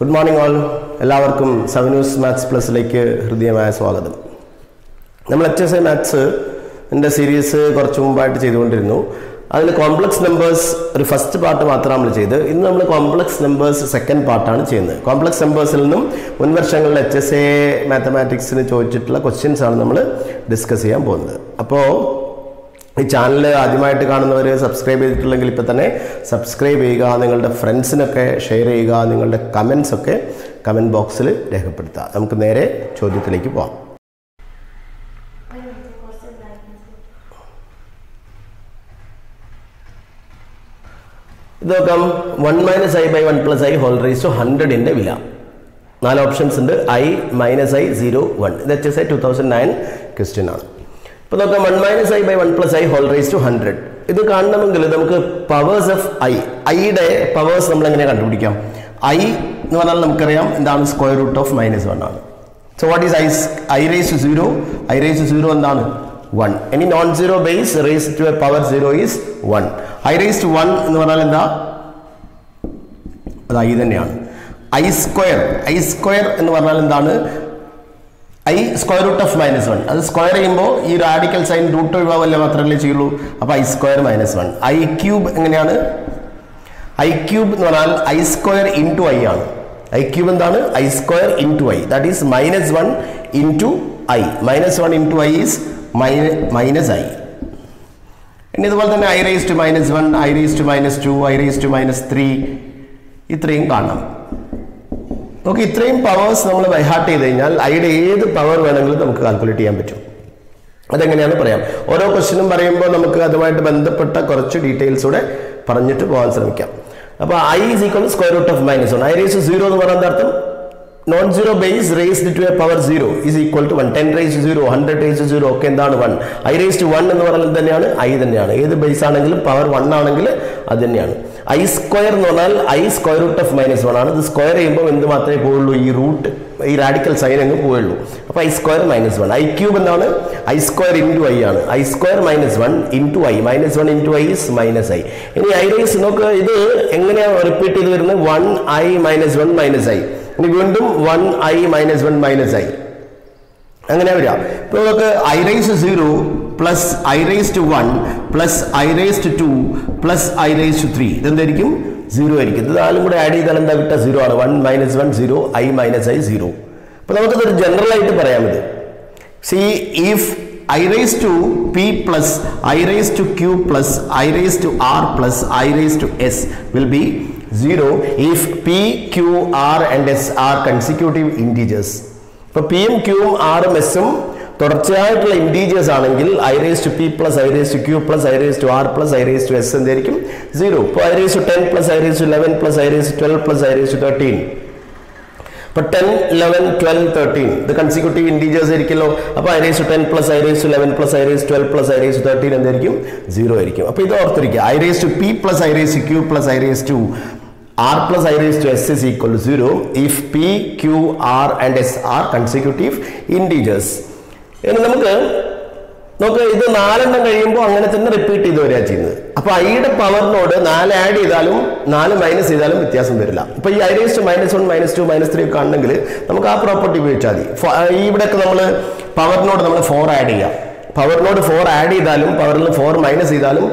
Good morning all. എല്ലാവർക്കും സെവനൂസ് maths പ്ലസിലേക്ക് ഹൃദയമായ സ്വാഗതം. നമ്മൾ HSI മാത്സ് ന്റെ സീരീസ് കുറച്ച് മുമ്പായിട്ട് ചെയ്തുകൊണ്ടിരുന്നു. അതിൽ കോംപ്ലക്സ് നമ്പേഴ്സ് ഒരു ഫസ്റ്റ് പാർട്ട് മാത്രം നമ്മൾ ചെയ്ത് ഇന്ന് നമ്മൾ കോംപ്ലക്സ് നമ്പേഴ്സ് സെക്കൻഡ് പാർട്ടാണ് ചെയ്യുന്നത്. കോംപ്ലക്സ് നമ്പേഴ്സിൽ നിന്നും മുൻവർഷങ്ങളിൽ HSI മാത്തമാറ്റിക്സിന് ചോദിച്ചിട്ടുള്ള ക്വസ്റ്റ്യൻസ് ആണ് നമ്മൾ ഡിസ്കസ് ചെയ്യാൻ പോകുന്നത്. അപ്പോൾ ഈ ചാനൽ ആദ്യമായിട്ട് കാണുന്നവർ സബ്സ്ക്രൈബ് ചെയ്തിട്ടില്ലെങ്കിൽ ഇപ്പോൾ തന്നെ സബ്സ്ക്രൈബ് ചെയ്യുക, നിങ്ങളുടെ ഫ്രണ്ട്സിനൊക്കെ ഷെയർ ചെയ്യുക, നിങ്ങളുടെ കമൻസ് ഒക്കെ കമൻറ്റ് ബോക്സിൽ രേഖപ്പെടുത്തുക. നമുക്ക് നേരെ ചോദ്യത്തിലേക്ക് പോകാം. ഇത് നോക്കാം. 1 - i / 1 + i whole raise to 100ന്റെ വില. 4 ഓപ്ഷൻസ് ഉണ്ട്. i, -i, 0, 1. ഇത് HSI 2009 ക്വസ്റ്റ്യൻ ആണ്. ഇപ്പോൾ നോക്കാം. 1 - i / 1 + i whole raise to 100. ഇത് കാണണമെങ്കിൽ നമുക്ക് പവേഴ്സ് ഓഫ് ഐയുടെ പവേഴ്സ് നമ്മൾ എങ്ങനെ കണ്ടുപിടിക്കാം? i എന്ന് പറഞ്ഞാൽ നമുക്കറിയാം എന്താണ് സ്ക്വയർ റൂട്ട് ഓഫ് -1 ആണ്. So what is i raise to 0? i raise to 0 എന്താണ്? 1. Any non zero base raise to a power 0 is 1. i raise to 1 എന്ന് പറഞ്ഞാൽ എന്താ? അത് i തന്നെയാണ്. i സ്ക്വയർ എന്ന് പറഞ്ഞാൽ എന്താണ്? i square root of -1. അത് സ്ക്വയർ ചെയ്യുമ്പോൾ ഈ റാഡിക്കൽ സൈൻ റൂട്ട് ഒഴിവാവല്ലേ മാത്രമല്ലേ ചെയ്യുള്ളൂ. അപ്പോൾ i സ്ക്വയർ -1. i ക്യൂബ് എങ്ങനെയാണ്? i ക്യൂബ് എന്ന് പറഞ്ഞാൽ i സ്ക്വയർ ഇൻറ്റു i ആണ്. i ക്യൂബ് എന്താണ്? i square into i. That is -1 into i. -1 into i is -i. ഇനി ഇതുപോലെ തന്നെ i raise to -1, i raise to -2, i raise to -3 ഇത്രയും കാണാം. നമുക്ക് ഇത്രയും പവേഴ്സ് നമ്മൾ ബൈഹാർട്ട് ചെയ്ത് കഴിഞ്ഞാൽ ഐയുടെ ഏത് പവർ വേണമെങ്കിലും നമുക്ക് കാൽക്കുലേറ്റ് ചെയ്യാൻ പറ്റും. അതെങ്ങനെയാണ് പറയാം. ഓരോ ക്വസ്റ്റ്യനും പറയുമ്പോൾ നമുക്ക് അതുമായിട്ട് ബന്ധപ്പെട്ട കുറച്ച് ഡീറ്റെയിൽസ് കൂടെ പറഞ്ഞിട്ട് പോകാൻ ശ്രമിക്കാം. അപ്പോൾ i is equal to square root of -1. i raise to 0 എന്ന് പറയുന്നത് അർത്ഥം non zero base raised to a power 0 is equal to 1. 10 raise to 0, 100 raise to 0 ഒക്കെ എന്താണ്? 1. i റൈസ് ടു 1 എന്ന് പറയുന്നത് തന്നെയാണ് i തന്നെയാണ്. ഏത് ബേസ് ആണെങ്കിലും പവർ 1 ആണെങ്കിൽ അത് തന്നെയാണ്. i സ്ക്വയർ എന്ന് പറഞ്ഞാൽ i സ്ക്വയർ റൂട്ട് ഓഫ് -1 ആണ്. ഇത് സ്ക്വയർ ചെയ്യുമ്പോൾ എന്ത് മാത്രമേ പോവുള്ളൂ? ഈ റൂട്ട്, ഈ റാഡിക്കൽ സൈൻ അങ്ങ് പോവുള്ളൂ. അപ്പോൾ i സ്ക്വയർ -1. i ക്യൂബ് എന്താണ്? i സ്ക്വയർ ഇൻറ്റു i ആണ്. i square -1 into i. -1 into i is -i. ഇനി i റൈസ് നോക്ക്, ഇത് എങ്ങനെയാണ് റിപ്പീറ്റ് ചെയ്ത് വരുന്നത്? 1i -1 -i. ഇനി വീണ്ടും 1i -1 -i. അങ്ങനെ വരിക. ഇപ്പോൾ നമുക്ക് i raise to 0 plus i raise to 1 plus i raise to 2 plus i raise to 3 ഇതെന്തായിരിക്കും? 0 ആയിരിക്കും. ഇത് നാലും കൂടെ ആഡ് ചെയ്താൽ എന്താ കിട്ടുക? 0 ആണ്. 1 - 1 0, i -i 0. അപ്പോൾ നമുക്കിതൊരു ജനറൽ ആയിട്ട് പറയാം. ഇത് if i raise to p plus i raise to q plus i raise to r plus i raise to s will be 0 if p, q, r and s are consecutive integers. ഇപ്പോൾ p യും q യും r ഉം s ഉം തുടർച്ചയായിട്ടുള്ള integers ആണെങ്കിൽ i raise to p plus i raise to q plus i raise to r plus i raise to s എന്തായിരിക്കും? 0. ഇപ്പോൾ i raise to 10 plus i raise to 11 plus i raise to 12 plus i raise to 13. ഇപ്പോൾ 10, 11, 12, 13 ഇത് consecutive integers ആയിരിക്കുമല്ലോ. അപ്പോൾ i raise to 10 plus i raise to 11 plus i raise to 12 plus i raise to 13 എന്തായിരിക്കും? 0 ആയിരിക്കും. അപ്പോൾ ഇത് ഓർത്തിരിക്കുക. i raise to p plus i raise to q plus i raise to r plus i raised to s is equal to 0 if p, q, r and s are consecutive integers. ഇനി നമുക്ക് ഇത് 4 എണ്ണം കഴിയുമ്പോൾ അങ്ങനെ തന്നെ repeat ചെയ്ത് വരിക ചെയ്യുന്നത്. അപ്പോൾ ഐയുടെ പവറിനോട് 4 ആഡ് ചെയ്താലും 4 മൈനസ് ചെയ്താലും വ്യത്യാസം വരില്ല. ഇപ്പോൾ ഈ i raised to -1, -2, -3 ഒക്കെ ആണെങ്കിൽ നമുക്ക് ആ പ്രോപ്പർട്ടി ഉപയോഗിച്ചാൽ മതി. ഇവിടെയൊക്കെ നമ്മൾ പവറിനോട് നമ്മൾ 4 ആഡ് ചെയ്യാം. പവറിനോട് 4 ആഡ് ചെയ്താലും പവറിൽ 4 മൈനസ് ചെയ്താലും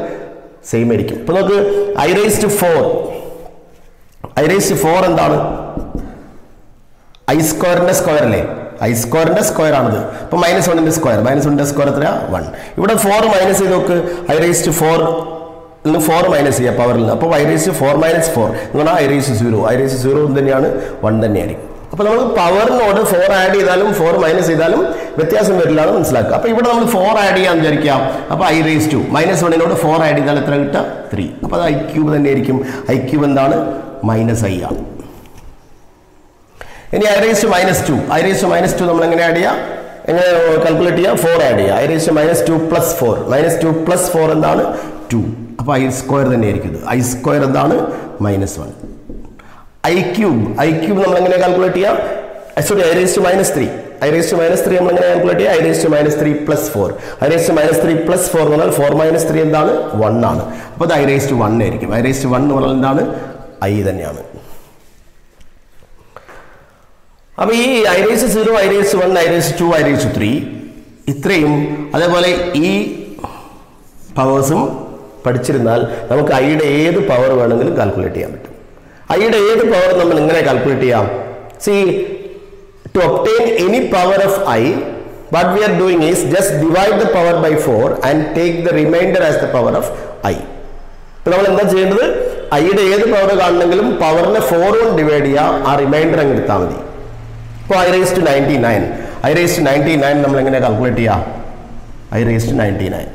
സെയിം ആയിരിക്കും. ഇപ്പോൾ നമുക്ക് i raised to 4 i raise to 4 എന്താണ്? i സ്ക്വയറിന്റെ സ്ക്വയർ അല്ലേ? i സ്ക്വയറിന്റെ സ്ക്വയർ ആണിത്. അപ്പോൾ -1ന്റെ സ്ക്വയർ, -1ന്റെ സ്ക്വയർ എത്രയാ? 1. ഇവിടെ 4 മൈനസ് ചെയ്ത് നോക്ക്. i റൈസ് ടു 4 4 മൈനസ് ചെയ്യുക പവറിൽ നിന്ന്. അപ്പോൾ i റൈസ് ടു 4 - 4 എന്ന് പറഞ്ഞാൽ i raise to 0. i raise to 0 തന്നെയാണ്, 1 തന്നെയായിരിക്കും. അപ്പോൾ നമ്മൾ പവറിനോട് 4 ആഡ് ചെയ്താലും 4 മൈനസ് ചെയ്താലും വ്യത്യാസം വരില്ല എന്ന് മനസ്സിലാക്കുക. അപ്പോൾ ഇവിടെ നമ്മൾ 4 ആഡ് ചെയ്യാൻ വിചാരിക്കാം. അപ്പോൾ i റൈസ് ടു -1നോട് 4 ആഡ് ചെയ്താൽ എത്ര കിട്ടുക? 3. അപ്പോൾ അത് i ക്യൂബ് തന്നെയായിരിക്കും. i ക്യൂബ് എന്താണ്? -i ആണ്. ഇനി i raise to -2. i raise to -2 നമ്മൾ എങ്ങനെ ആഡ് ചെയ്യുക? എങ്ങനെ കാൽക്കുലേറ്റ് ചെയ്യുക? 4 ആഡ് ചെയ്യുക. i raise to -2 plus 4. -2 plus 4 എന്താണ്? 2. അപ്പോൾ i സ്ക്വയർ തന്നെയായിരിക്കും. i സ്ക്വയർ എന്താണ്? -1. i ക്യൂബ് നമ്മൾ എങ്ങനെ കാൽക്കുലേറ്റ് ചെയ്യുക? Sorry, i raise to -3. i raise to -3 നമ്മൾ എങ്ങനെ കാൽക്കുലേറ്റ് ചെയ്യുക? i raise to -3 plus 4. i raise to -3 plus 4 എന്ന് പറഞ്ഞാൽ 4 - 3 എന്താണ്? 1 ആണ്. അപ്പോൾ അത് i റൈസ് ടു 1 ആയിരിക്കും. i റൈസ് ടു 1 എന്ന് പറഞ്ഞാൽ എന്താണ്? i തന്നെയാണ്. അപ്പോൾ ഈ I raised to 0, I raised to 1, I raised to 2, I raised to 3 ഇത്രയും അതേപോലെ ഈ പവേഴ്സും പഠിച്ചിരുന്നാൽ നമുക്ക് ഐയുടെ ഏത് പവർ വേണമെങ്കിലും കാൽക്കുലേറ്റ് ചെയ്യാൻ പറ്റും. ഐയുടെ ഏത് പവർ നമ്മൾ ഇങ്ങനെ കാൽക്കുലേറ്റ് ചെയ്യാം. See, to obtain any power of I, what we are doing is just divide the power by 4 and take the remainder as the power of I. ഇപ്പോൾ നമ്മൾ എന്താ ചെയ്യേണ്ടത്? ഐയുടെ ഏത് പവർ കാണണമെങ്കിലും പവറിനെ 4 കൊണ്ട് ഡിവൈഡ് ചെയ്യുക, ആ റിമൈൻഡർ അങ്ങ് എടുത്താൽ മതി. ഇപ്പോൾ I raised to 99, I raised to 99 നമ്മൾ എങ്ങനെ കാൽക്കുലേറ്റ് ചെയ്യാം? I raised to 99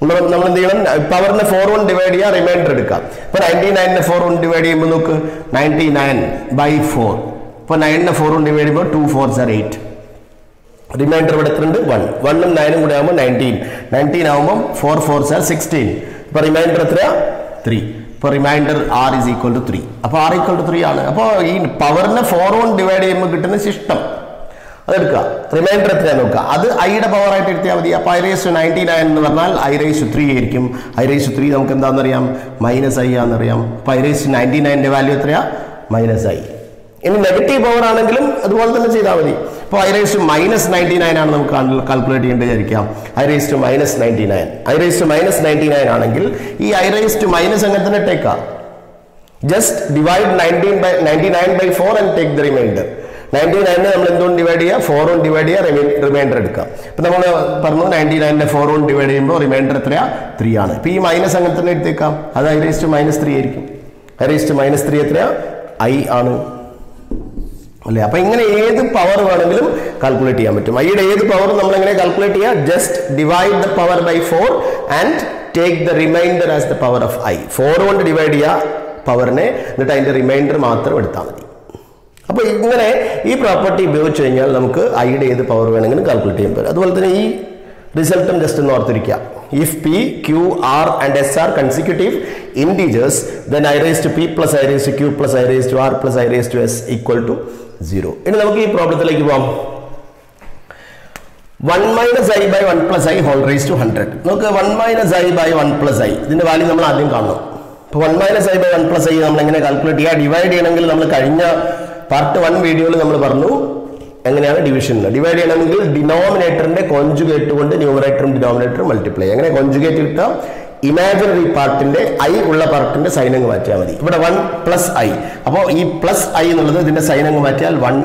നമ്മൾ എന്ത് ചെയ്യണം? പവറിനെ 4 കൊണ്ട് ഡിവൈഡ് ചെയ്യുക, റിമൈൻഡർ എടുക്കാം. ഇപ്പോൾ 99നെ 4 കൊണ്ട് ഡിവൈഡ് ചെയ്യുമ്പോൾ നോക്ക് 99/4. ഇപ്പോൾ 9നെ 4 കൊണ്ട് ഡിവൈഡ് ചെയ്യുമ്പോൾ 2 4s are 8. റിമൈൻഡർ ഇവിടെ എത്രയുണ്ട്? 1. 1ഉം 9ഉം കൂടെ ആകുമ്പോൾ 19. 19 ആകുമ്പോൾ 4 4s are 16. ഇപ്പോൾ റിമൈൻഡർ എത്രയാ? 3. ഇപ്പോൾ reminder R is equal to 3. അപ്പോൾ R equal to 3 ആണ്. അപ്പോൾ ഈ പവറിനെ 4 കൊണ്ട് ഡിവൈഡ് ചെയ്യുമ്പോൾ കിട്ടുന്ന ശിഷ്ടം അതെടുക്കുക. റിമൈൻഡർ എത്രയാണ് നോക്കുക, അത് ഐയുടെ പവർ ആയിട്ട് എടുത്താൽ മതി. അപ്പോൾ I raised to 99 എന്ന് പറഞ്ഞാൽ I raised to 3 ആയിരിക്കും. I raised to 3 നമുക്ക് എന്താണെന്നറിയാം? -I ആണെന്നറിയാം. അപ്പോൾ I raised to 99ന്റെ വാല്യൂ എത്രയാ? -I. ഇനി നെഗറ്റീവ് പവർ ആണെങ്കിലും അതുപോലെ തന്നെ ചെയ്താൽ മതി. ഇപ്പോൾ I raised to -99 ആണ് നമുക്ക് കാൽക്കുലേറ്റ് ചെയ്യേണ്ടത് വിചാരിക്കാം. I raised to -99. I raised to -99 ആണെങ്കിൽ ഈ I raised to മൈനസ് അങ്ങനെ തന്നെ ഇട്ടേക്കാം. Just divide 99/4 and take the remainder. 99നെ നമ്മൾ എന്തുകൊണ്ട് ഡിവൈഡ് ചെയ്യുക? 4 കൊണ്ട് ഡിവൈഡ് ചെയ്യുക, റിമൈൻഡർ എടുക്കാം. ഇപ്പം നമ്മൾ പറഞ്ഞു 99നെ 4 കൊണ്ട് ഡിവൈഡ് ചെയ്യുമ്പോൾ റിമൈൻഡർ എത്രയാ? 3 ആണ്. ഇപ്പോൾ ഈ മൈനസ് അങ്ങനെ തന്നെ എടുത്തേക്കാം, അത് I raised to -3 ആയിരിക്കും. I raised to -3 എത്രയാ? I ആണ് അല്ലേ? അപ്പം ഇങ്ങനെ ഏത് പവർ വേണമെങ്കിലും കാൽക്കുലേറ്റ് ചെയ്യാൻ പറ്റും. ഐയുടെ ഏത് പവർ നമ്മൾ എങ്ങനെ കാൽക്കുലേറ്റ് ചെയ്യുക? Just divide the power by 4 and take the remainder as the power of I. 4 കൊണ്ട് ഡിവൈഡ് ചെയ്യുക പവറിനെ, എന്നിട്ട് അതിൻ്റെ റിമൈൻഡർ മാത്രം എടുത്താൽ മതി. അപ്പോൾ ഇങ്ങനെ ഈ പ്രോപ്പർട്ടി ഉപയോഗിച്ച് കഴിഞ്ഞാൽ നമുക്ക് ഐയുടെ ഏത് പവർ വേണമെങ്കിലും കാൽക്കുലേറ്റ് ചെയ്യാൻ പറ്റും. അതുപോലെ തന്നെ ഈ റിസൾട്ടും ജസ്റ്റ് ഒന്ന് ഓർത്തിരിക്കുക. If P, Q, R and S are consecutive integers, then I raised to P plus I raised to Q plus I raised to R plus I raised to S equal to 0. ഇനി നമുക്ക് ഈ പ്രോബ്ലത്തിലേക്ക് പോകാം. 1 minus I by 1 plus I whole raised to 100. നമുക്ക് 1 minus I by 1 plus I ഇതിന്റെ value നമ്മൾ ആദ്യം കാണണം. അപ്പോൾ 1 minus I by 1 plus I നമ്മൾ എങ്ങനെ കാൽക്കുലേറ്റ് ചെയ്യുക? ഡിവൈഡ് ചെയ്യണമെങ്കിൽ നമ്മൾ കഴിഞ്ഞ പാർട്ട് 1 വീഡിയോയിൽ നമ്മൾ പറഞ്ഞു എങ്ങനെയാണ് ഡിവിഷൻ. ഡിവൈഡ് ചെയ്യണമെങ്കിൽ ഡിനോമിനേറ്ററിന്റെ കോൺജുഗേറ്റ് കൊണ്ട് ന്യൂമറേറ്ററും ഡിനോമിനേറ്ററും മൾട്ടിപ്ലൈ. എങ്ങനെ കോൺജുഗേറ്റ് കിട്ടാം? ഇമാജിനറി പാർട്ടിന്റെ ഐ ഉള്ള പാർട്ടിന്റെ സൈൻ അങ്ങ് മാറ്റിയാൽ മതി. ഇവിടെ 1 plus I, അപ്പോൾ ഈ പ്ലസ് ഐ എന്നുള്ളത് ഇതിന്റെ സൈൻ അങ്ങ് മാറ്റിയാൽ 1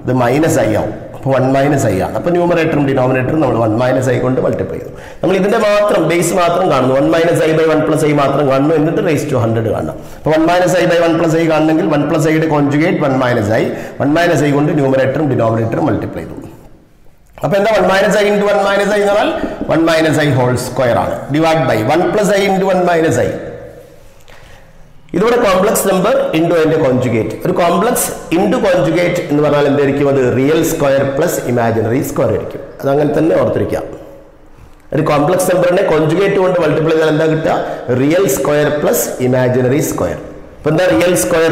ഇത് -I ആവും. അപ്പോൾ 1 - I ആണ്. അപ്പോൾ ന്യൂമറേറ്ററും ഡിനോമിനേറ്ററും നമ്മൾ 1 - I കൊണ്ട് മൾട്ടിപ്ലൈ ചെയ്തു. നമ്മൾ ഇതിന്റെ മാത്രം ബേസ് മാത്രം കാണുന്നു. 1 - I by 1 plus I മാത്രം കാണുന്നു, എന്നിട്ട് raised to 100 കാണണം. അപ്പോൾ 1 - I by 1 plus I കാണണമെങ്കിൽ 1 plus I യുടെ കോൺജുഗേറ്റ് 1 - I. 1 - I കൊണ്ട് ന്യൂമറേറ്ററും ഡിനോമിനേറ്ററും മൾട്ടിപ്ലൈ ചെയ്തു. അപ്പോൾ എന്താ 1 - I into 1 - I എന്ന് പറഞ്ഞാൽ 1 - I ഹോൾ സ്ക്വയർ ആണ്. Divide by 1 plus I into 1 - I. ഇതിവിടെ കോംപ്ലക്സ് നമ്പർ ഇൻറ്റു അതിന്റെ കോൺജുഗേറ്റ്. ഒരു കോംപ്ലക്സ് ഇൻറ്റു കോൺജുഗേറ്റ് എന്ന് പറഞ്ഞാൽ എന്തായിരിക്കും? അത് real square plus imaginary square ആയിരിക്കും. അതങ്ങനെ തന്നെ ഓർത്തിരിക്കാം. ഒരു കോംപ്ലക്സ് നമ്പറിനെ കോൺജുഗേറ്റ് കൊണ്ട് മൾട്ടിപ്ലൈ ചെയ്താൽ എന്താ കിട്ടുക? Real square plus imaginary square. ഇപ്പൊ എന്താ റിയൽ സ്ക്വയർ?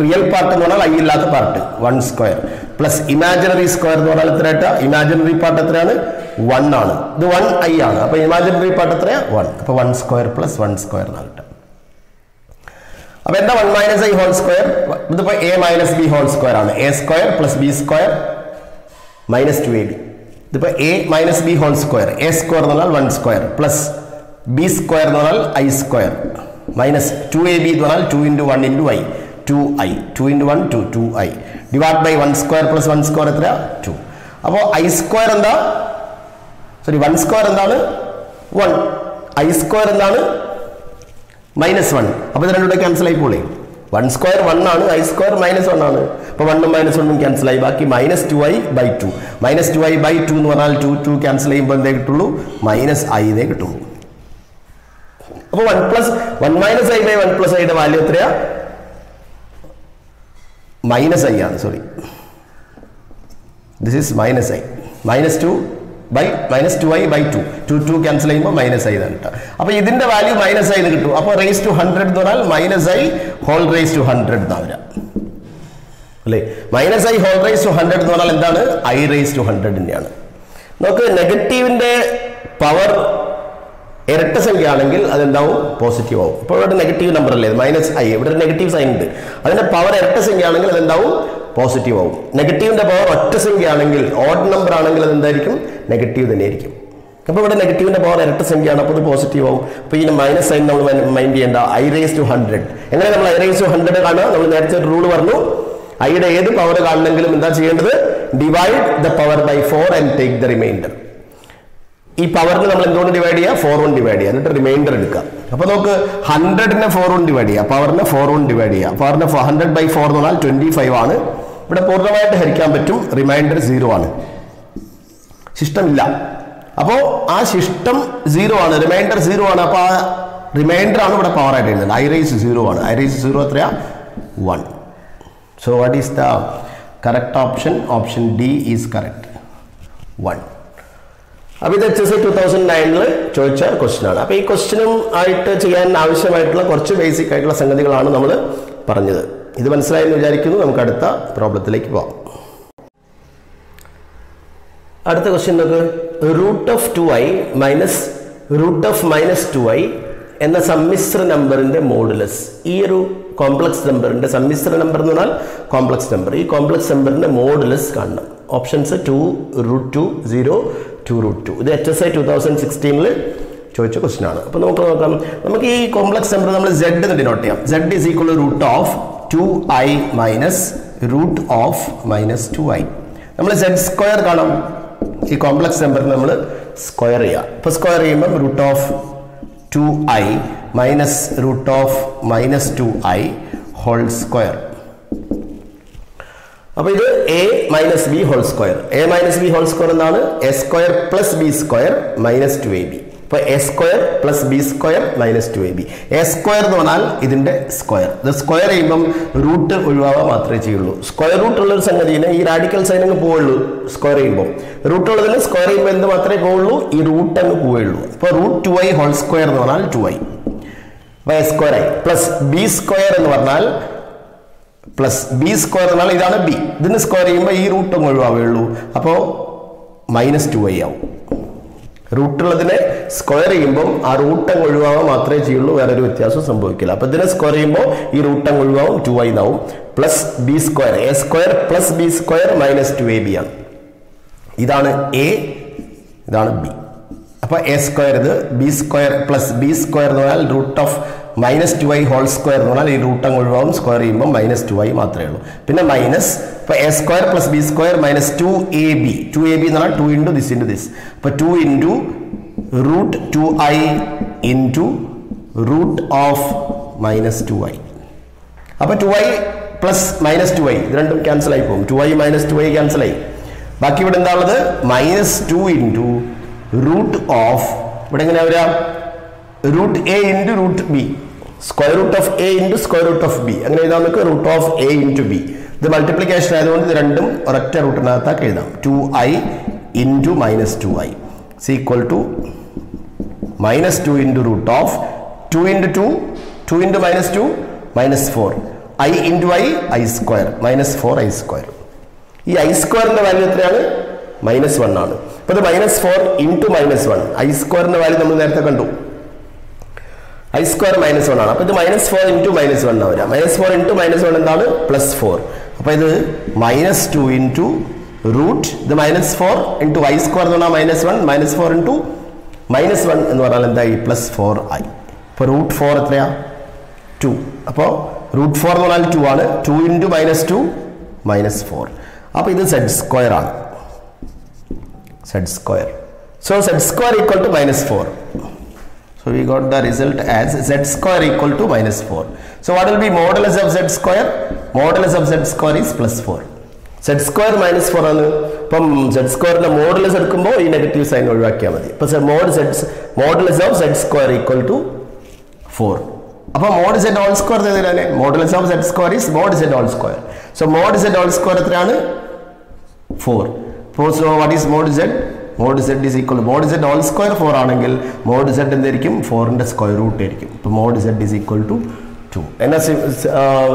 റിയൽ പാർട്ട് എന്ന് പറഞ്ഞാൽ ഐ ഇല്ലാത്ത part 1 square plus imaginary square എന്ന് പറഞ്ഞാൽ എത്രയായിട്ടാ? ഇമാജിനറി പാർട്ട് എത്രയാണ്? 1 ആണ്. ഇത് 1 I ആണ്. അപ്പൊ ഇമാജിനറി പാർട്ട് എത്രയാ? 1. അപ്പൊ 1 സ്ക്വയർ പ്ലസ് 1 സ്ക്വയർ എന്നാണ് കിട്ടുക. അപ്പൊ എന്താ 1 - I ഹോൾ സ്ക്വയർ? ഇതിപ്പോ A - B ഹോൾ സ്ക്വയർ ആണ്. A square plus B square -2AB. ഇതിപ്പോ A - B whole square. A square എന്ന് പറഞ്ഞാൽ 1 സ്ക്വയർ പ്ലസ് B സ്ക്വയർ എന്ന് പറഞ്ഞാൽ I സ്ക്വയർ -2AB എന്ന് പറഞ്ഞാൽ 2 into 1 into I 2I 2 into 1 2 2I divide by 1 square plus 1 square എത്ര? 2. അപ്പോൾ I സ്ക്വയർ എന്താ? സോറി 1 സ്ക്വയർ എന്താണ്? 1. I സ്ക്വയർ എന്താണ്? -1. അപ്പോൾ ഇത് രണ്ടുകൂടെ ക്യാൻസൽ ആയി പോളേ. 1 സ്ക്വയർ 1 ആണ്, I സ്ക്വയർ -1 ആണ്. അപ്പോൾ 1ഉം -1ഉം ക്യാൻസൽ ആയി, ബാക്കി -2I/2. -2I/2 എന്ന് പറഞ്ഞാൽ 2 ക്യാൻസൽ ചെയ്യുമ്പോൾ എന്തേ കിട്ടുള്ളൂ? -I ഇതേ കിട്ടുള്ളൂ. അപ്പോൾ 1 - I by 1 plus I യുടെ വാല്യൂ എത്രയാ? -I ആണ്. Sorry, this is -I. -2I/2. 2 cancel ചെയ്യുമ്പോൾ -I ഇതാണ് കിട്ടുക. അപ്പോൾ ഇതിന്റെ വാല്യൂ -I എന്ന് കിട്ടും. അപ്പോൾ raised to 100 എന്ന് പറഞ്ഞാൽ -I ഹോൾ raised to 100 എന്നാണ് വരിക അല്ലേ? -I ഹോൾ raised to 100 എന്ന് പറഞ്ഞാൽ എന്താണ്? I raised to 100 തന്നെയാണ്. നമുക്ക് നെഗറ്റീവിന്റെ പവർ ഇരട്ട സംഖ്യ ആണെങ്കിൽ അതെന്താവും? പോസിറ്റീവ് ആവും. ഇപ്പോൾ ഇവിടെ നെഗറ്റീവ് നമ്പർ അല്ലേ? -I. ഇവിടെ ഒരു നെഗറ്റീവ് സൈൻ ഉണ്ട്. അതിന്റെ പവർ ഇരട്ട സംഖ്യ ആണെങ്കിൽ അതെന്താവും? പോസിറ്റീവ് ആവും. നെഗറ്റീവിന്റെ പവർ ഒറ്റ സംഖ്യ ആണെങ്കിൽ, ഓഡ് നമ്പർ ആണെങ്കിൽ അത് എന്തായിരിക്കും? നെഗറ്റീവ് തന്നെയായിരിക്കും. അപ്പോൾ ഇവിടെ നെഗറ്റീവിന്റെ പവർ ഇരട്ട സംഖ്യയാണ്, അപ്പോൾ അത് പോസിറ്റീവ് ആവും. അപ്പോൾ ഇതിന് മൈനസ് സൈൻ നമ്മൾ മൈൻഡ് ചെയ്യേണ്ട. i⁻100. എങ്ങനെ നമ്മൾ i⁻100 കാണുക? നമ്മൾ നേരത്തെ ഒരു റൂൾ പറഞ്ഞു, ഐയുടെ ഏത് പവർ കാണണമെങ്കിലും എന്താ ചെയ്യേണ്ടത്? Divide the power by 4 and take the remainder. ഈ പവറിന് നമ്മൾ എന്തുകൊണ്ട് ഡിവൈഡ് ചെയ്യുക? 4 കൊണ്ട് ഡിവൈഡ് ചെയ്യുക, എന്നിട്ട് റിമൈൻഡർ എടുക്കുക. അപ്പൊ നമുക്ക് 100നെ 4 കൊണ്ട് ഡിവൈഡ് ചെയ്യുക, പവറിനെ 4 കൊണ്ട് ഡിവൈഡ് ചെയ്യുക. പവറിനെ 100/4 എന്ന് പറഞ്ഞാൽ 25 ആണ്. ഇവിടെ പൂർണ്ണമായിട്ട് ഹരിക്കാൻ പറ്റും. റിമൈൻഡർ 0 ആണ്, ശിഷ്ടമില്ല. അപ്പോൾ ആ ശിഷ്ടം 0 ആണ്, റിമൈൻഡർ 0 ആണ്. അപ്പോൾ ആ റിമൈൻഡർ ആണ് ഇവിടെ പവർ ആയിട്ട് എഴുതുന്നത്. i⁻0 ആണ്. i⁻0 എത്രയാ? 1. So what is the correct option? Option D is correct. 1. അപ്പോൾ ഇത് HSI 2009 ചോദിച്ച ക്വസ്റ്റ്യൻ ആണ്. അപ്പോൾ ഈ ക്വസ്റ്റ്യനും ആയിട്ട് ചെയ്യാൻ ആവശ്യമായിട്ടുള്ള കുറച്ച് ബേസിക് ആയിട്ടുള്ള സംഗതികളാണ് നമ്മൾ പറഞ്ഞത്. ഇത് മനസ്സിലായെന്ന് വിചാരിക്കുന്നു. നമുക്ക് അടുത്ത പ്രോബ്ലത്തിലേക്ക് പോകാം. അടുത്ത ക്വസ്റ്റ്യൻ നോക്ക്. √2i മൈനസ് √2i എന്ന സമ്മിശ്ര നമ്പറിന്റെ മോഡുലസ്. ഈ ഒരു കോംപ്ലക്സ് നമ്പറിന്റെ സമ്മിശ്ര നമ്പർ എന്ന് പറഞ്ഞാൽ കോംപ്ലക്സ് നമ്പർ. ഈ കോംപ്ലക്സ് നമ്പറിന്റെ മോഡുലസ് കാണണം. ഓപ്ഷൻസ് 2, √2, 0, 2√2. ഇത് HSI 2016 ചോദിച്ച ക്വസ്റ്റ്യൻ ആണ്. അപ്പോൾ നമുക്ക് നോക്കാം. നമുക്ക് ഈ കോംപ്ലക്സ് നമ്പർ നമ്മൾ z എന്ന് ഡിനോട്ട് ചെയ്യാം. z = √2i minus √2i. നമ്മൾ z² കാണാം. ഈ കോംപ്ലക്സ് നമ്പറിന് നമ്മൾ സ്ക്വയർ ചെയ്യാം. അപ്പോൾ സ്ക്വയർ ചെയ്യുമ്പോൾ √2i minus √2i whole square. അപ്പോൾ ഇത് a minus b whole square. a minus b whole square എന്താണ്? a² plus b² minus 2ab. അപ്പോൾ a² plus b² minus 2ab. a² എന്ന് പറഞ്ഞാൽ ഇതിന്റെ സ്ക്വയർ. ഇത് സ്ക്വയർ ചെയ്യുമ്പം റൂട്ട് ഒഴിവാകാൻ മാത്രമേ ചെയ്യുള്ളൂ. സ്ക്വയർ റൂട്ട് ഉള്ളൊരു സംഗതിനെ ഈ റാഡിക്കൽ സൈൻ അങ്ങ് പോവുള്ളൂ. സ്ക്വയർ ചെയ്യുമ്പോൾ റൂട്ട് ഉള്ളതിന് സ്ക്വയർ ചെയ്യുമ്പോൾ എന്ത് മാത്രമേ പോവുള്ളൂ? ഈ റൂട്ട് അങ്ങ് പോവുള്ളൂ. അപ്പോൾ √2i ഹോൾ സ്ക്വയർ എന്ന് പറഞ്ഞാൽ 2i. അപ്പോൾ a²i പ്ലസ് b² എന്ന് പറഞ്ഞാൽ പ്ലസ് b² എന്നാൽ ഇതാണ് b. ഇതിന് സ്ക്വയർ ചെയ്യുമ്പോൾ ഈ റൂട്ട് അങ്ങ് ഒഴിവാവുകയുള്ളൂ. അപ്പോൾ മൈനസ് 2i ആവും. റൂട്ടുള്ളതിനെ സ്ക്വയർ ചെയ്യുമ്പോൾ ആ റൂട്ട് അങ്ങ് ഒഴിവാകാൻ മാത്രമേ ചെയ്യുള്ളൂ, വേറൊരു വ്യത്യാസം സംഭവിക്കില്ല. അപ്പോൾ ഇതിനെ സ്ക്വയർ ചെയ്യുമ്പോൾ ഈ റൂട്ട് അങ്ങ് ഒഴിവാകും, 2i എന്നാവും. Plus b² a² plus b² minus 2ab ആണ്. ഇതാണ് a, ഇതാണ് b. അപ്പോൾ a² ഇത് b² പ്ലസ് b² എന്ന് പറഞ്ഞാൽ √(-2i ഹോൾ സ്ക്വയർ എന്ന് പറഞ്ഞാൽ ഈ റൂട്ട് അങ്ങ് ഒഴിവാകും, സ്ക്വയർ ചെയ്യുമ്പോൾ മൈനസ് 2i മാത്രമേ ഉള്ളൂ. പിന്നെ മൈനസ് ഇപ്പോൾ a² plus b² minus 2ab. 2ab എന്ന് പറഞ്ഞാൽ 2 ഇൻറ്റു ദിസ് ഇൻറ്റു ദിസ്. അപ്പോൾ 2 ഇൻറ്റു √2i ഇൻറ്റു √(-) 2i. അപ്പോൾ 2i പ്ലസ് മൈനസ് 2i ഇത് രണ്ടും ക്യാൻസൽ ആയി പോകും. 2i മൈനസ് 2i ക്യാൻസൽ ആയി. ബാക്കി ഇവിടെ എന്താ ഉള്ളത്? മൈനസ് 2 ഇൻറ്റു √(-) ഇവിടെ എങ്ങനെയാ വരിക? √a into √b. Square root of a into square root of b. അങ്ങനെ എഴുതാൻ നമുക്ക് √(a ഇൻറ്റു b. ഇത് മൾട്ടിപ്ലിക്കേഷൻ ആയതുകൊണ്ട് ഇത് രണ്ടും ഒരൊറ്റ റൂട്ടിനകത്താക്കി എഴുതാം. 2i into minus 2i equal to minus 2 into √(2 into 2 2 into minus 2 minus 4 i into i² minus 4i². ഈ i²ന്റെ വാല്യൂ എത്രയാണ്? -1 ആണ്. അപ്പോൾ ഇത് -4 ഇൻറ്റു -1. i²ന്റെ വാല്യൂ നമ്മൾ നേരത്തെ കണ്ടു. i² -1 ആണ്. അപ്പോൾ ഇത് -4 ഇൻറ്റു -1 വരിക. -4 ഇൻറ്റു -1 എന്താണ്? +4. അപ്പോൾ ഇത് -2 ഇൻറ്റു റൂട്ട് ഇത് -4 ഇൻറ്റു i² എന്ന് പറഞ്ഞാൽ -1 -4 ഇൻറ്റു -1 എന്ന് പറഞ്ഞാൽ എന്തായി? +4i. അപ്പോൾ √4 എത്രയാ? 2. അപ്പോൾ √4 എന്ന് പറഞ്ഞാൽ 2 ആണ്. 2 ഇൻറ്റു -2 -4. അപ്പോൾ ഇത് z² ആണ്. z². So z² equal to -4. So we got the result as z² equal to -4. So what will be modulus of z²? Modulus of z² is +4. z² -4 ആണ്. അപ്പം z² മോഡുലസ് എടുക്കുമ്പോൾ ഈ നെഗറ്റീവ് സൈൻ ഒഴിവാക്കിയാൽ മതി. അപ്പോൾ modulus of z² equal to 4. അപ്പോൾ mod z whole square ചെയ്തതിനെ modulus of z² is mod z whole square. So mod z whole square എത്രയാണ്? 4. So what is mod z? Mod z is equal to mod z whole square 4 ആണെങ്കിൽ mod z എന്തായിരിക്കും? 4ന്റെ square root ആയിരിക്കും. അപ്പോൾ mod z is equal to 2. എന്നാൽ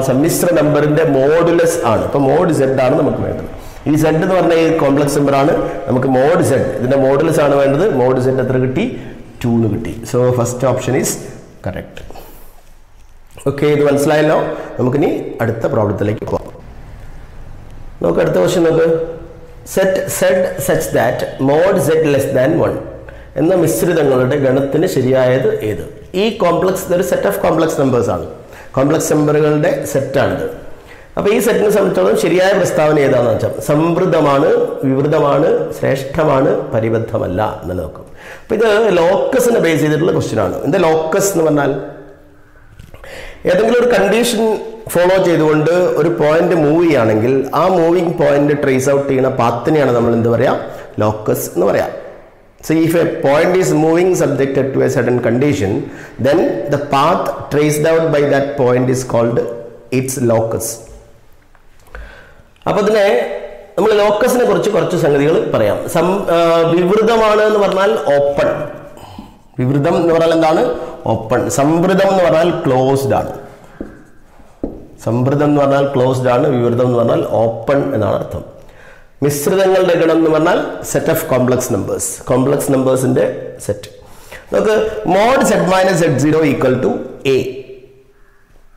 സമ്മിശ്ര നമ്പറിന്റെ modulus ആണ്. അപ്പോൾ mod z ആണ് നമുക്ക് വേണ്ടത്. ഈ z എന്ന് പറഞ്ഞ ഈ കോംപ്ലക്സ് നമ്പർ ആണ്. നമുക്ക് mod z ഇതിന്റെ മോഡുലസ് ആണ് വേണ്ടത്. mod z എത്ര കിട്ടി? 2 എന്ന് കിട്ടി. So first option is correct. Okay, ഇത് മനസ്സിലായല്ലോ. നമുക്കിനി അടുത്ത പ്രോബ്ലത്തിലേക്ക് പോകാം. നമുക്ക് അടുത്ത ക്വസ്റ്റ്യൻ നോക്ക്. Set Z such that mod Z less than 1 എന്ന മിശ്രിതങ്ങളുടെ ഗണത്തിന് ശരിയായത് ഏത്? ഈ കോംപ്ലക്സ് ഒരു സെറ്റ് ഓഫ് കോംപ്ലക്സ് നമ്പേഴ്സ് ആണ്, കോംപ്ലക്സ് നമ്പറുകളുടെ സെറ്റാണിത്. അപ്പോൾ ഈ സെറ്റിനെ സംബന്ധിച്ചിടത്തോളം ശരിയായ പ്രസ്താവന ഏതാണെന്ന് വെച്ചാൽ സംവൃതമാണ്, വിവൃതമാണ്, ശ്രേഷ്ഠമാണ്, പരിബദ്ധമല്ല എന്ന് നോക്കും. അപ്പോൾ ഇത് ലോക്കസിനെ ബേസ് ചെയ്തിട്ടുള്ള ക്വസ്റ്റ്യൻ ആണ്. എന്താ ലോക്കസ് എന്ന് പറഞ്ഞാൽ? ഏതെങ്കിലും ഒരു കണ്ടീഷൻ ഫോളോ ചെയ്തുകൊണ്ട് ഒരു പോയിന്റ് മൂവ് ചെയ്യുകയാണെങ്കിൽ ആ മൂവിങ് പോയിന്റ് ട്രേസ് ഔട്ട് ചെയ്യുന്ന പാത്തിനെയാണ് നമ്മൾ എന്ത് പറയാം? ലോക്കസ് എന്ന് പറയാം. So if a point is moving subjected to a certain condition, then the path traced out by that point is called its locus. അപ്പോൾ ഇതിനെ നമ്മൾ ലോക്കസിനെ കുറിച്ച് കുറച്ച് സംഗതികൾ പറയാം. വിവൃതമാണ് എന്ന് പറഞ്ഞാൽ ഓപ്പൺ. വിവൃതം എന്ന് പറഞ്ഞാൽ എന്താണ്? ഓപ്പൺ. സംവൃതം എന്ന് പറഞ്ഞാൽ ക്ലോസ്ഡ് ആണ്. സംവൃതം എന്ന് പറഞ്ഞാൽ ക്ലോസ്ഡ് ആണ്, വിവൃതം എന്ന് പറഞ്ഞാൽ ഓപ്പൺ എന്നാണ് അർത്ഥം. മിശ്രിതങ്ങളുടെ ഗണം എന്ന് പറഞ്ഞാൽ set of complex numbers, complex നമ്പേഴ്സിന്റെ സെറ്റ്. നമുക്ക് mod Z minus Z0 equal to A.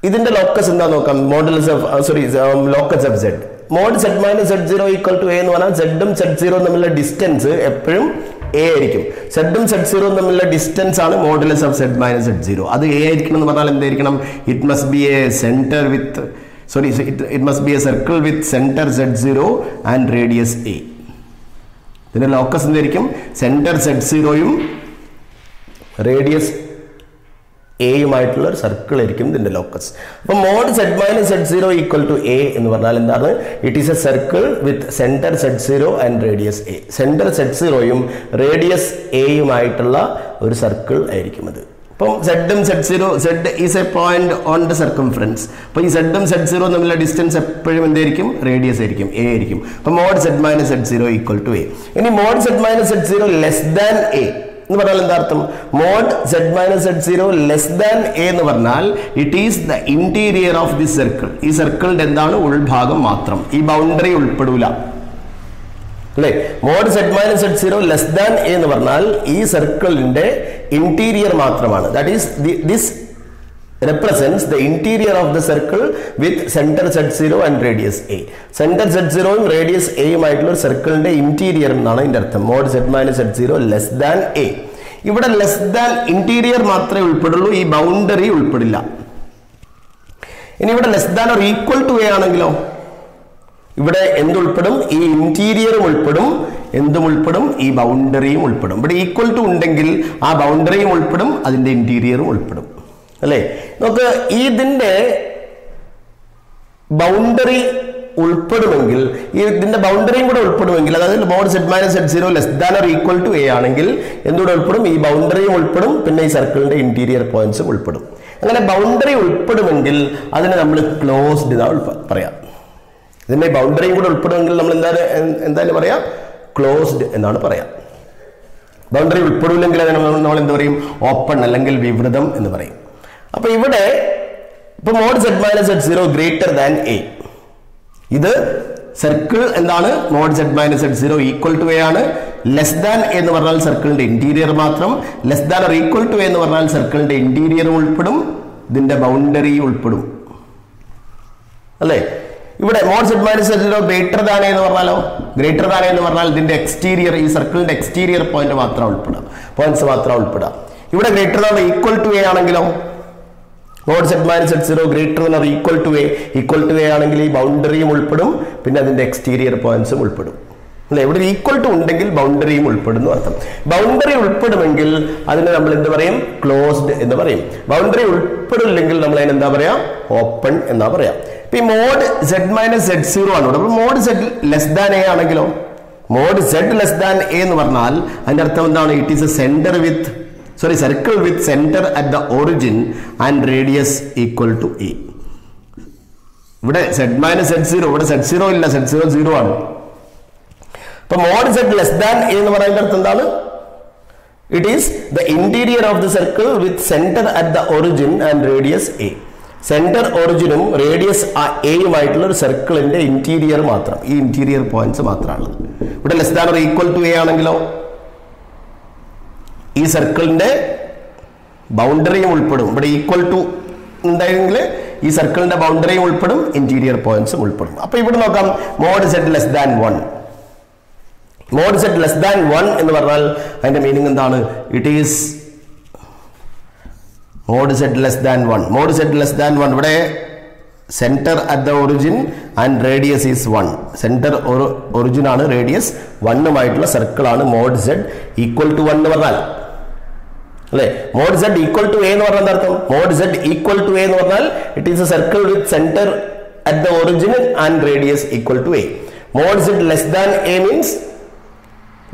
ഇതിന്റെ ലോക്കസ് എന്താ നോക്കാം. Modulus of locus of Z. Mod Z minus Z0 equal to A എന്ന് പറഞ്ഞാൽ Z-ഉം Z0 തമ്മിലുള്ള ഡിസ്റ്റൻസ് എപ്പോഴും A ആയിരിക്കും. Z-ഉം Z0 തമ്മിലുള്ള ഡിസ്റ്റൻസ് ആണ് modulus of Z minus Z0. അത് A ആയിരിക്കണം എന്ന് പറഞ്ഞാൽ എന്തായിരിക്കണം? It must be A centre with it must be a circle with center Z0 and radius A. ഇതിന്റെ ലോക്കസ് എന്തായിരിക്കും? സെന്റർ Z0യും റേഡിയസ് എയുമായിട്ടുള്ള ഒരു സർക്കിൾ ആയിരിക്കും ഇതിന്റെ ലോക്കസ്. അപ്പൊ mod Z minus Z0 equal to A എന്ന് പറഞ്ഞാൽ എന്താണ്? It is a circle with centre Z0 and radius A. Centre Z0യും റേഡിയസ് എയുമായിട്ടുള്ള ഒരു സർക്കിൾ ആയിരിക്കും അത്. അപ്പം Z-ഉം Z0, Z is a point on the circumference. അപ്പോൾ ഈ Z-ഉം Z0 തമ്മിലുള്ള ഡിസ്റ്റൻസ് എപ്പോഴും എന്തായിരിക്കും? റേഡിയസ് ആയിരിക്കും, A ആയിരിക്കും. അപ്പം mod Z minus Z0 equal to A. ഇനി mod Z minus Z0 less than A എന്ന് പറഞ്ഞാൽ എന്താ അർത്ഥം? Mod Z minus Z0 less than A എന്ന് പറഞ്ഞാൽ it is the interior of the circle. ഈ സർക്കിളിന്റെ എന്താണ്? ഉൾഭാഗം മാത്രം, ഈ ബൗണ്ടറി ഉൾപ്പെടൂല അല്ലേ? Mod Z minus Z0 less than A എന്ന് പറഞ്ഞാൽ ഈ സർക്കിളിന്റെ ഇന്റീരിയർ മാത്രമാണ്. That is this represents the interior of the circle with center Z0 and radius A. Center Z0യും റേഡിയസ് എയുമായിട്ടുള്ള ഒരു സർക്കിളിന്റെ ഇന്റീരിയർ എന്നാണ് ഇതിന്റെ അർത്ഥം. Mod Z minus Z0 less than A. ഇവിടെ ലെസ് ദാൻ ഇന്റീരിയർ മാത്രമേ ഉൾപ്പെടുള്ളൂ, ഈ ബൗണ്ടറി ഉൾപ്പെടില്ല. ഇനി ഇവിടെ less than or equal to A ആണെങ്കിലോ ഇവിടെ എന്തുൾപ്പെടും? ഈ ഇന്റീരിയറും ഉൾപ്പെടും, എന്തും ഉൾപ്പെടും? ഈ ബൗണ്ടറിയും ഉൾപ്പെടും. ഇവിടെ ഈക്വൽ ടു ഉണ്ടെങ്കിൽ ആ ബൗണ്ടറിയും ഉൾപ്പെടും, അതിന്റെ ഇന്റീരിയറും ഉൾപ്പെടും അല്ലേ? നമുക്ക് ഇതിന്റെ ബൗണ്ടറി ഉൾപ്പെടുമെങ്കിൽ, ഇതിന്റെ ബൗണ്ടറിയും കൂടെ ഉൾപ്പെടുമെങ്കിൽ, അതായത് mod Z minus Z0 less than or equal to A ആണെങ്കിൽ എന്തുകൂടെ ഉൾപ്പെടും? ഈ ബൗണ്ടറിയും ഉൾപ്പെടും, പിന്നെ ഈ സർക്കിളിന്റെ ഇന്റീരിയർ പോയിന്റ്സും ഉൾപ്പെടും. അങ്ങനെ ബൗണ്ടറി ഉൾപ്പെടുമെങ്കിൽ അതിനെ നമ്മൾ ക്ലോസ്ഡ് എന്നാണ് പറയാം. ഇതിന്റെ ബൗണ്ടറിയും കൂടെ ഉൾപ്പെടുമെങ്കിൽ നമ്മൾ എന്തായാലും പറയാം? ക്ലോസ്ഡ് എന്നാണ് പറയാം. ബൗണ്ടറി ഉൾപ്പെടില്ലെങ്കിൽ അതിനെ നമ്മൾ എന്ത് പറയും? ഓപ്പൺ അല്ലെങ്കിൽ വിവൃതം എന്ന് പറയും. അപ്പൊ ഇവിടെ ഇപ്പൊ mod Z minus Z0 greater than A, ഇത് സർക്കിൾ എന്താണ്? Mod Z minus Z0 equal to A ആണ്. ലെസ് ദാൻ എന്ന് പറഞ്ഞാൽ സർക്കിളിന്റെ ഇന്റീരിയർ മാത്രം, less than or equal to എന്ന് പറഞ്ഞാൽ സർക്കിളിന്റെ ഇന്റീരിയർ ഉൾപ്പെടും, ഇതിന്റെ ബൗണ്ടറി ഉൾപ്പെടും അല്ലേ? ഇവിടെ mod Z minus Z0 greater than എന്ന് പറഞ്ഞാലോ? ഗ്രേറ്റർ ദാൻ എന്ന് പറഞ്ഞാൽ ഇതിന്റെ എക്സ്റ്റീരിയർ, ഈ സർക്കിളിന്റെ എക്സ്റ്റീരിയർ പോയിന്റ് മാത്രം ഉൾപ്പെടാം, പോയിന്റ്സ് മാത്രം ഉൾപ്പെടാം. ഇവിടെ greater than equal to A ആണെങ്കിലോ? Mod Z minus Z0 greater than equal to A, equal to A ആണെങ്കിൽ ഈ ബൗണ്ടറിയും ഉൾപ്പെടും, പിന്നെ അതിന്റെ എക്സ്റ്റീരിയർ പോയിന്റ്സും ഉൾപ്പെടും അല്ലെ? ഇവിടെ ഈക്വൽ ടു ഉണ്ടെങ്കിൽ ബൗണ്ടറിയും ഉൾപ്പെടുന്നു അർത്ഥം. ബൗണ്ടറി ഉൾപ്പെടുമെങ്കിൽ അതിനെ നമ്മൾ എന്ത് പറയും? ക്ലോസ്ഡ് എന്ന് പറയും. ബൗണ്ടറി ഉൾപ്പെടില്ലെങ്കിൽ നമ്മൾ അതിന് എന്താ പറയാ? ഓപ്പൺ എന്നാ പറയാം. ഈ മോഡ് Z മൈനസ് Z0 ആണ് ഇവിടെ. Mod Z less than A ആണെങ്കിലോ? Mod Z less than A എന്ന് പറഞ്ഞാൽ അതിന്റെ അർത്ഥം എന്താണ്? It is a centre with circle with centre at the origin and radius equal to A. ഇവിടെ Z മൈനസ് Z0, ഇവിടെ Z0 ഇല്ല, Z0 0 ആണ്. അപ്പൊ mod Z less than A എന്ന് പറയുന്ന അർത്ഥം എന്താണ്? It is the interior of the circle with centre at the origin and radius A. Centre ഒറിജിനും റേഡിയസ് എയുമായിട്ടുള്ള ഒരു സർക്കിളിന്റെ ഇന്റീരിയർ മാത്രം, ഈ ഇന്റീരിയർ പോയിന്റ്സ് മാത്രമാണ്. ഇവിടെ less than or equal to A ആണെങ്കിലോ ഈ സർക്കിളിന്റെ ബൗണ്ടറിയും ഉൾപ്പെടും. ഇവിടെ ഈക്വൽ ടു ഉണ്ടായെങ്കിൽ ഈ സർക്കിളിന്റെ ബൗണ്ടറിയും ഉൾപ്പെടും, ഇന്റീരിയർ പോയിന്റ്സും ഉൾപ്പെടും. അപ്പൊ ഇവിടെ നോക്കാം mod z less than 1. Mod z less than 1 എന്ന് പറഞ്ഞാൽ അതിന്റെ മീനിങ് എന്താണ്? It is mod z less than 1. Mod z less than 1 ഇവിടെ centre at the origin and radius is 1. Centre origin ആണ്, റേഡിയസ് 1 സർക്കിൾ ആണ് മോഡ് z ഈക്വൽ ടു 1 എന്ന് പറഞ്ഞാൽ അല്ലേ? Mod z equal to a എന്ന് പറഞ്ഞാൽ എന്താ അർത്ഥം? Mod z equal to a എന്ന് പറഞ്ഞാൽ it is a circle with centre at the origin and radius equal to a. Mod z less than a means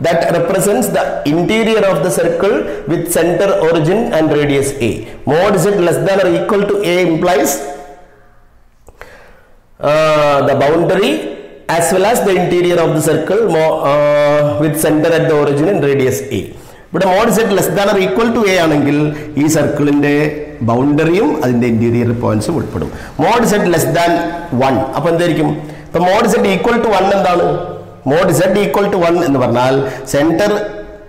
that represents the interior of the circle with center origin and radius a. Mod z less than or equal to a implies the boundary as well as the interior of the circle with center at the origin and radius a. But mod z less than or equal to a ആണെങ്കിൽ ഈ സർക്കിളിന്റെ ബൗണ്ടറിയും അതിന്റെ interior പോയിന്റ്സും ഉൾപ്പെടും. Mode z less than 1 അപ്പോൾ എന്തായിരിക്കും? ഇപ്പൊ mod z equal to 1 എന്താണ്? Mod z equal to 1 എന്ന് പറഞ്ഞാൽ സെന്റർ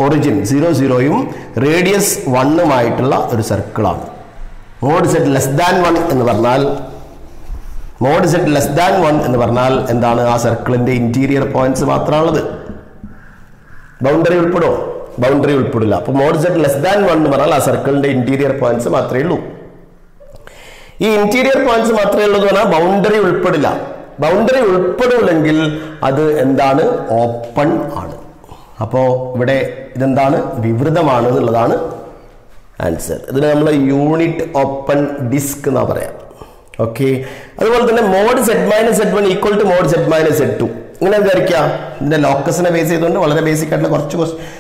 ഒറിജിൻ 0,0യും റേഡിയസ് 1ഉമായിട്ടുള്ള ഒരു സർക്കിളാണ്. മോഡ് z ലെസ് ദാൻ 1 എന്ന് പറഞ്ഞാൽ മോഡ് z ലെസ് ദാൻ 1 എന്ന് പറഞ്ഞാൽ എന്താണ്? ആ സർക്കിളിന്റെ ഇന്റീരിയർ പോയിന്റ്സ് മാത്രമാണുള്ളത്. ബൗണ്ടറി ഉൾപ്പെടുമോ? ബൗണ്ടറി ഉൾപ്പെടില്ല. അപ്പൊ മോഡ് z ലെസ് ദാൻ 1 എന്ന് പറഞ്ഞാൽ ആ സർക്കിളിന്റെ ഇന്റീരിയർ പോയിന്റ്സ് മാത്രമേ ഉള്ളൂ. ഈ ഇന്റീരിയർ പോയിന്റ്സ് മാത്രമേ ഉള്ളൂ എന്ന് പറഞ്ഞാൽ ബൗണ്ടറി ഉൾപ്പെടില്ല. ബൗണ്ടറി ഉൾപ്പെടില്ലെങ്കിൽ അത് എന്താണ്? ഓപ്പൺ ആണ്. അപ്പോ ഇവിടെ ഇതെന്താണ്? വിവൃതമാണ് എന്നുള്ളതാണ് ആൻസർ. ഇതിന് നമ്മൾ യൂണിറ്റ് ഓപ്പൺ ഡിസ്ക് എന്നാ പറയാം. ഓക്കെ. അതുപോലെ തന്നെ mode z-z1 equal to mod z-z2 ഇങ്ങനെ വിചാരിക്കുക. ഇതിന്റെ ലോക്കസിനെ ബേസ് ചെയ്തുകൊണ്ട് വളരെ ബേസിക് ആയിട്ടുള്ള കുറച്ച്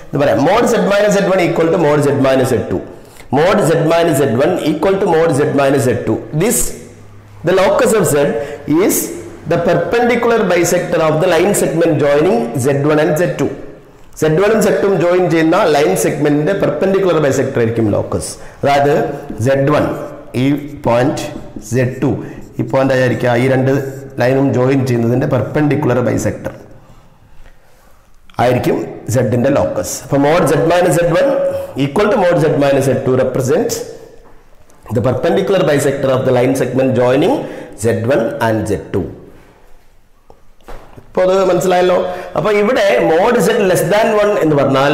ഇത് പറയാം. Mod z-z1 equal to mod z-z2. Mod z-z1 equal to mod z-z2. This the locus of z is the perpendicular bisector of the line segment joining z1 and z2. z1 ഉം z2 ഉം join ചെയ്യുന്ന line സെഗ്മെന്റിന്റെ perpendicular bisector ആയിരിക്കും locus. അതായത് z1 ഈ point, z2 ഈ point ആയിരിക്കുക. ഈ രണ്ട് ലൈനും ജോയിൻ ചെയ്യുന്നതിന്റെ പെർപെൻഡിക്കുലർ ബൈസെക്ടർ ആയിരിക്കും z-ന്റെ ലോക്കസ്. അപ്പൊ mod z-z1 equal to mod z-z2 represents the perpendicular bisector of the line segment joining z1 and z2. ഇപ്പോൾ അത് മനസ്സിലായല്ലോ. അപ്പൊ ഇവിടെ മോഡ് z ലെസ് ദാൻ 1 എന്ന് പറഞ്ഞാൽ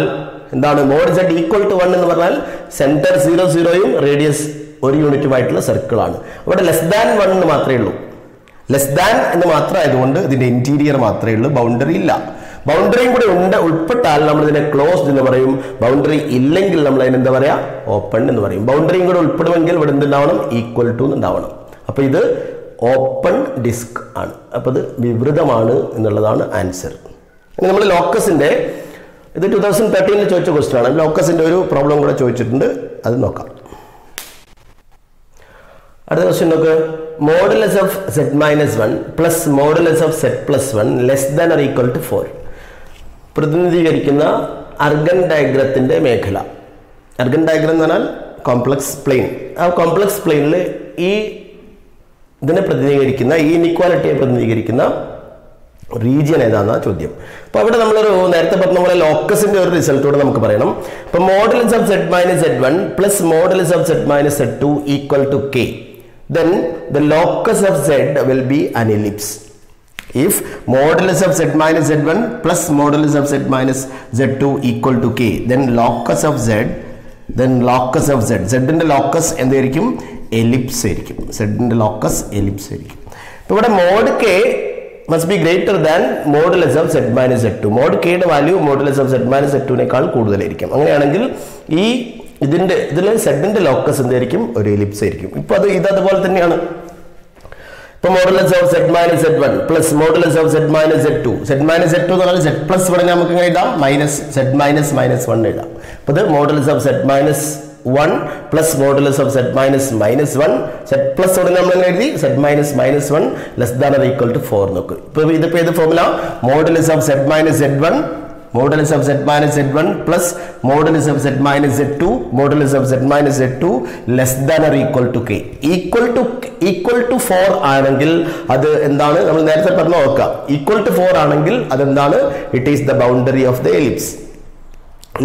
എന്താണ്? മോഡ് z ഈക്വൽ ടു 1 എന്ന് പറഞ്ഞാൽ സെന്റർ 0,0യും റേഡിയസ് 1 യൂണിറ്റുമായിട്ടുള്ള സർക്കിൾ ആണ്. ഇവിടെ ലെസ് ദാൻ 1 എന്ന് മാത്രമേ ഉള്ളൂ. ലെസ് ദാൻ എന്ന് മാത്രമായതുകൊണ്ട് ഇതിന്റെ ഇന്റീരിയർ മാത്രമേ ഉള്ളൂ, ബൗണ്ടറി ഇല്ല. ബൗണ്ടറിയും കൂടെ ഉൾപ്പെട്ടാൽ നമ്മൾ ഇതിനെ ക്ലോസ്ഡ് എന്ന് പറയും. ബൗണ്ടറി ഇല്ലെങ്കിൽ നമ്മൾ അതിന് എന്താ പറയാ? ഓപ്പൺ എന്ന് പറയും. ബൗണ്ടറിയും കൂടെ ഉൾപ്പെടുമെങ്കിൽ ഇവിടെ എന്തുണ്ടാവണം? ഈക്വൽ ടു ഉണ്ടാവണം. അപ്പൊ ഇത് ഓപ്പൺ ഡിസ്ക് ആണ്. അപ്പൊ ഇത് വിവൃതമാണ് എന്നുള്ളതാണ് ആൻസർ. നമ്മൾ ലോക്കസിന്റെ ഇത് 2013 ചോദിച്ച ക്വസ്റ്റ്യൻ ആണ്. ലോക്കസിന്റെ ഒരു പ്രോബ്ലം കൂടെ ചോദിച്ചിട്ടുണ്ട്, അത് നോക്കാം. അടുത്ത ക്വസ്റ്റ്യൻ നോക്ക്. Modulus of z-1 plus modulus of z+1 less than or equal to 4 പ്രതിനിധീകരിക്കുന്ന അർഗൻ ഡയഗ്രത്തിന്റെ മേഖല. അർഗൻ ഡയഗ്രം എന്ന് പറഞ്ഞാൽ കോംപ്ലക്സ് പ്ലെയിൻ. ആ കോംപ്ലക്സ് പ്ലെയിനിൽ ഈ ഇതിനെ പ്രതിനിധീകരിക്കുന്ന, ഈ ഇൻഇക്വാലിറ്റിയെ പ്രതിനിധീകരിക്കുന്ന റീജിയൻ ഏതാണെന്നാണ് ചോദ്യം. അപ്പൊ അവിടെ നമ്മളൊരു നേരത്തെ പറഞ്ഞ പോലെ ലോക്കസിന്റെ ഒരു റിസൾട്ട് കൂടെ നമുക്ക് പറയണം. അപ്പൊ modulus of z-z1 plus modulus of z-z2 equal to k, then the locus of z will be an ellipse. If modulus of z-z1 plus modulus of z-z2 equal to k, then locus of z ന്റെ locus എന്തായിരിക്കും? Ellipse ആയിരിക്കും. z-ന്റെ locus ellipse ആയിരിക്കും. ഇപ്പൊ ഇവിടെ mod k must be greater than modulus of z-z2. Mod k യുടെ value modulus of z-z2 കൂടുതലായിരിക്കും. അങ്ങനെയാണെങ്കിൽ ഈ ഇതിൽ z-ന്റെ ലോക്കസ് എന്തായിരിക്കും? ഒരു എലിപ്സ് ആയിരിക്കും. ഇപ്പൊ ഇത് അതുപോലെ തന്നെയാണ്. ഇപ്പൊ modulus of z-z1 plus modulus of z-z2. z-z2 എന്ന് പറഞ്ഞാൽ z+1 നമുക്ക് എങ്ങനെ എഴുതാം? z-1 എഴുതാം. അപ്പൊ ഇത് modulus of z-1 plus modulus of z-1 z+1 നമ്മൾ എങ്ങനെ എഴുതി? z-1 less than or equal to 4 നോക്ക്. ഇപ്പൊ ഇതിപ്പോ ഏത് formula? Modulus of z-z1 modulus of z-z1 plus modulus of z-z2 modulus of z-z2 less than or equal to k. equal to 4 ആണെങ്കിൽ അത് എന്താണ്? നമ്മൾ നേരത്തെ പറഞ്ഞു നോക്കാം. equal to 4 ആണെങ്കിൽ അതെന്താണ്? it is the boundary of the ellipse.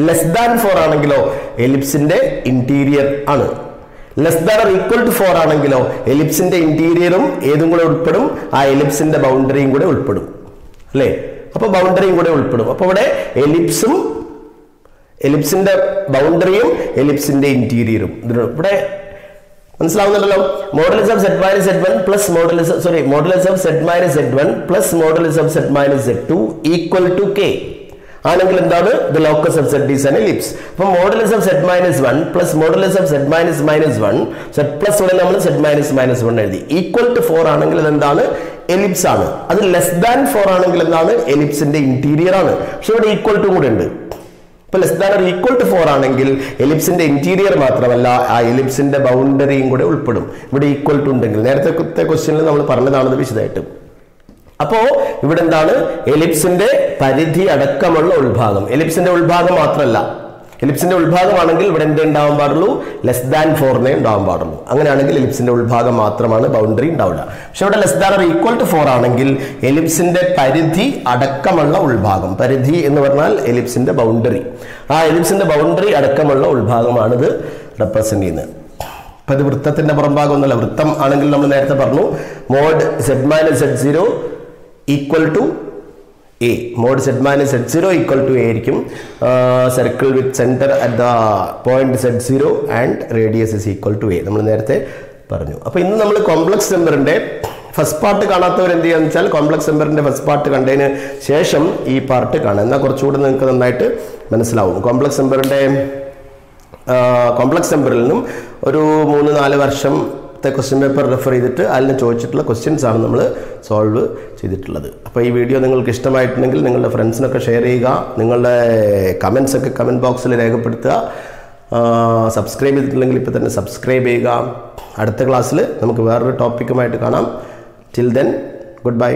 less than 4 ആണെങ്കിലോ എലിപ്സിന്റെ ഇന്റീരിയർ ആണ്. Less than or equal to 4 ആണെങ്കിലോ എലിപ്സിന്റെ ഇന്റീരിയറും ഏതും കൂടെ ഉൾപ്പെടും, ആ എലിപ്സിന്റെ ബൗണ്ടറിയും കൂടെ ഉൾപ്പെടും അല്ലേ? അപ്പൊ ബൗണ്ടറിയും കൂടെ ഉൾപ്പെടും. അപ്പൊ ഇവിടെ എലിപ്സിന്റെ ബൗണ്ടറിയും എലിപ്സിന്റെ ഇന്റീരിയറും ഇവിടെ മനസ്സിലാവുന്നുണ്ടല്ലോ. Modulus of z minus z1 plus modulus of z minus z1 plus modulus of z minus z2 equal to k ആണെങ്കിൽ എന്താണ്? The locus of z is an ellipse. അപ്പൊ modulus of z minus 1 plus modulus of z minus minus 1 z plus ഇവിടെ നമ്മൾ z minus minus 1 എഴുതി. Equal to 4 ആണെങ്കിൽ അതെന്താണ്? Ellipse ആണ്. അത് ലെസ് ദാൻ 4 ആണെങ്കിൽ എന്താണ്? എലിപ്സിന്റെ ഇന്റീരിയർ ആണ്. പക്ഷെ ഇവിടെ ഈക്വൽ ടു കൂടെ ഉണ്ട്. ഇപ്പൊ less than or equal to 4 ആണെങ്കിൽ എലിപ്സിന്റെ ഇന്റീരിയർ മാത്രമല്ല ആ എലിപ്സിന്റെ ബൗണ്ടറിയും കൂടെ ഉൾപ്പെടും. ഇവിടെ ഈക്വൽ ടു ഉണ്ടെങ്കിൽ നേരത്തെ ക്വസ്റ്റ്യനിൽ നമ്മൾ പറഞ്ഞതാണത് വിശദമായിട്ട്. അപ്പോ ഇവിടെ എന്താണ്? എലിപ്സിന്റെ പരിധി അടക്കമുള്ള ഉൾഭാഗം. എലിപ്സിന്റെ ഉൾഭാഗം മാത്രമല്ല, എലിപ്സിന്റെ ഉൾഭാഗമാണെങ്കിൽ ഇവിടെ എന്ത് ഉണ്ടാവാൻ പാടുള്ളൂ? ലെസ് ദാൻ 4 ഉണ്ടാവാൻ പാടുള്ളൂ. അങ്ങനെയാണെങ്കിൽ എലിപ്സിന്റെ ഉൾഭാഗം മാത്രമാണ് ബൗണ്ടറി ഉണ്ടാവില്ല. പക്ഷെ ഇവിടെ less than or equal to 4 ആണെങ്കിൽ എലിപ്സിന്റെ പരിധി അടക്കമുള്ള ഉൾഭാഗം, പരിധി എന്ന് പറഞ്ഞാൽ എലിപ്സിന്റെ ബൗണ്ടറി, ആ എലിപ്സിന്റെ ബൗണ്ടറി അടക്കമുള്ള ഉൾഭാഗമാണിത് റെപ്രസെന്റ് ചെയ്യുന്നത്. അപ്പൊ ഇത് വൃത്തത്തിന്റെ പുറംഭാഗം ഒന്നുമല്ല. വൃത്തം ആണെങ്കിൽ നമ്മൾ നേരത്തെ പറഞ്ഞു mod z minus z0 equal to a, mod z minus z0 equal to a ആയിരിക്കും. Circle with centre at the point z0 and radius is equal to a നമ്മൾ നേരത്തെ പറഞ്ഞു. അപ്പൊ ഇന്ന് നമ്മൾ കോംപ്ലക്സ് നമ്പറിന്റെ ഫസ്റ്റ് പാർട്ട് കാണാത്തവർ എന്ത് ചെയ്യാന്ന് വെച്ചാൽ കോംപ്ലക്സ് നമ്പറിന്റെ ഫസ്റ്റ് പാർട്ട് കണ്ടതിന് ശേഷം ഈ പാർട്ട് കാണാം. എന്നാൽ കുറച്ചുകൂടി നിങ്ങൾക്ക് നന്നായിട്ട് മനസ്സിലാവും. കോംപ്ലക്സ് നമ്പറിൽ നിന്നും ഒരു 3-4 വർഷം ക്വസ്റ്റ്യൻ പേപ്പർ റെഫർ ചെയ്തിട്ട് അതിൽ ചോദിച്ചിട്ടുള്ള ക്വസ്റ്റ്യൻസ് ആണ് നമ്മൾ സോൾവ് ചെയ്തിട്ടുള്ളത്. അപ്പോൾ ഈ വീഡിയോ നിങ്ങൾക്ക് ഇഷ്ടമായിട്ടുണ്ടെങ്കിൽ നിങ്ങളുടെ ഫ്രണ്ട്സിനൊക്കെ ഷെയർ ചെയ്യുക, നിങ്ങളുടെ കമൻസ് ഒക്കെ കമൻറ്റ് ബോക്സിൽ രേഖപ്പെടുത്തുക. സബ്സ്ക്രൈബ് ചെയ്തിട്ടില്ലെങ്കിൽ ഇപ്പോൾ തന്നെ സബ്സ്ക്രൈബ് ചെയ്യുക. അടുത്ത ക്ലാസ്സിൽ നമുക്ക് വേറൊരു ടോപ്പിക്കുമായിട്ട് കാണാം. Till then good bye.